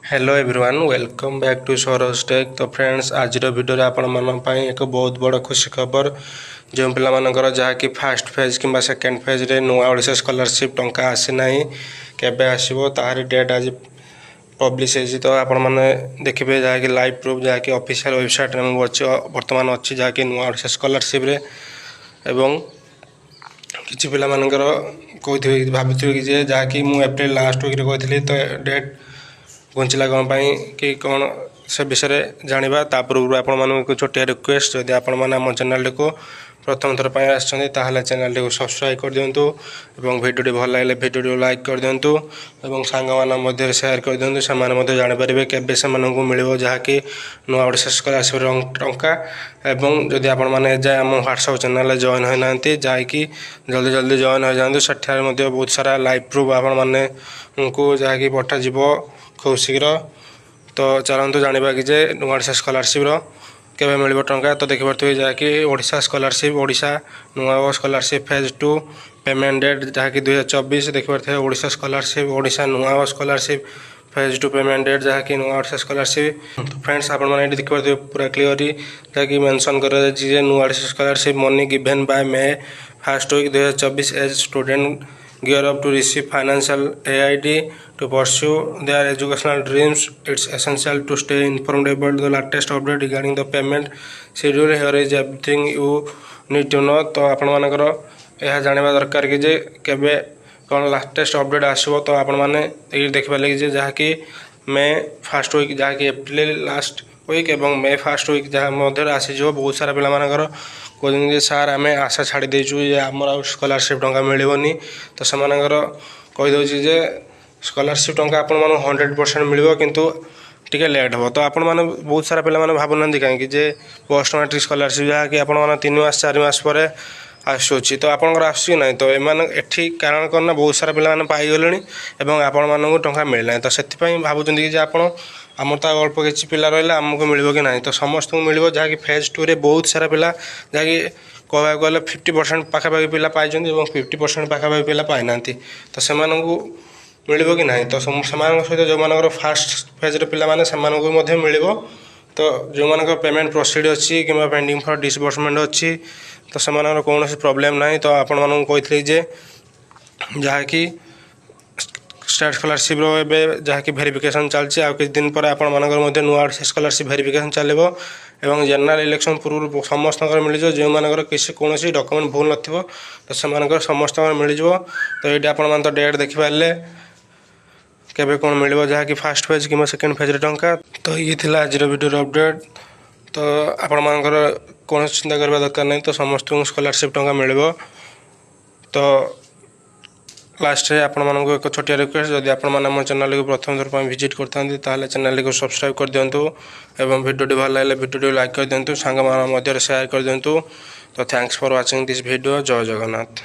Hello everyone welcome back to Sauraj Tech. तो friends आज video आपण एक बहुत बड़ खुशी खबर जो पिला जहाँकि फास्ट फेज कि सेकेंड फेज रे नुआ ओडिशा स्कॉलरशिप टंका आसीना केबे आसीबो ताहारी डेट आज पब्लिश है। तो आपण मैंने देखिए जहाँकि लाइव प्रूफ जहाँकि ऑफिशियल वेबसाइट में बर्तमान अच्छी जहाँकि नुआ ओडिशा स्कॉलरशिप रे एवं किसी पिला कही भावी कि जहाँकि मुझे एप्रिल लास्ट वीक कही तो डेट घुंचला कौन कि कौन से विषय जाना ता पूर्व आप छोटिया रिक्वेस्ट जदि आपण मैंने आम चैनल को प्रथम थर पर आसते चैनल को सब्सक्राइब कर दिंतु और भिडियो भल लगे भिडियो लाइक कर दिंतु और सांग मान सेयार कर दिंतु से जानीपर के मिल जहाँकि नुआ ओडिशा स्कॉलरशिप टंका। एवं जदि आपण मैंने जाए आम व्हाट्सएप चैनल जॉइन होना जहाँकि जल्दी जल्दी जॉइन हो जातु सेठार बहुत सारा लाइव प्रूफ आपण मैंने जहाँकि पठाଯିव खूब शीघ्र। तो चलते जाना कि नुआ ओडिशा स्कॉलरशिप केबे मिल टंका। तो देखिए जहाँकि ओडिशा स्कॉलरशिप ओडिशा नुआ स्कॉलरशिप फेज 2 पेमेंट डेट जहाँकि 2024 देखिए ओडिशा स्कॉलरशिप ओडिशा नुआ स्कॉलरशिप फेज 2 पेमेंट डेट जहाँकि नुआ ओडिशा स्कॉलरशिप। तो फ्रेंड्स आप देखिए पूरा क्लियरली जहाँकि मेंशन कर नुआ Odisha scholarship money given by me first week 2024 as student gear up to receive financial aid to pursue their educational dreams. It's essential to stay informed about the latest update regarding the payment schedule. Here is everything you need to know. तो आपण मानकर यह जानवा दरकार कि जे केबे कौन latest update आसो। तो आपण माने ये देखबा लगी जे जहाँकि मे फर्स्ट वीक जहाँकि एप्रिल लास्ट वीक एवं मे फर्स्ट वीक जहाँ मध्य आसीज बहुत सारा पिला कहते सार आम आशा छाड़ी देचु आमर स्कॉलरशिप टंका मिलनी। तो से कहीदे जे स्कॉलरशिप टंका आपण 100% मिल किंतु टिके लेट हो। तो आपण मैंने बहुत सारा पिला भावुना कहीं पोस्ट मैट्रिक स्कॉलरशिप जहाँकि आपण 3 मास 4 मास पर आसूँ। तो आपंकर आसूँ ना तो एठी कारण करना बहुत सारा पिला पाईगले और आपण मानक टंका मिलना। तो से भावुं कि आप आम तो अल्प किसी पिला रहा आमको मिल कि ना। तो समस्त को मिल जहाँकि फेज 2 रे बहुत सारा पिला जहाँकि कहवाक गले 50% पाखापाखि पिला पाई 50% पाखापाखि पिला पाई ना। तो से मिल कि ना। तो सहित जो मान फास्ट फेज पिला मिल। तो जो मान पेमेंट प्रोसीड अच्छी कि पेंडिंग फॉर डिसबर्समेंट अच्छी तो से कौन प्रॉब्लम ना। तो आपण मानक कही जहाँकि स्टेट स्कॉलरशिप जहाँकि वेरिफिकेशन चलती आ किछ दिन पर आपण मानकर नुआ स्कॉलरशिप वेरिफिकेशन चलो और जनरल इलेक्शन पूर्व समस्त मिल जो मानकर किसी कौन डॉक्यूमेंट भूल न तो से समस्त मिल। तो ये आपण तो डेट देखिपारे केबे कौन मिल जहाँकि फास्ट फेज कि सेकेंड फेज टंका। तो ये थिला आज वीडियो अपडेट। तो आपण मानकर कौन चिंता करबा दरकार नहीं। तो समस्त स्कॉलरशिप टंका मिल। तो लास्ट रे आपण मानक एक छोटिया रिक्वेस्ट जदि आपण माने हमर चैनल को प्रथम थर पर विजिट करथांती ताले चैनल को सब्सक्राइब कर दियंतु एवं वीडियो भल लागले वीडियो लाइक कर दियंतु सांग मान मध्य शेयर कर दियंतु। तो thanks for watching this video. जय जगन्नाथ।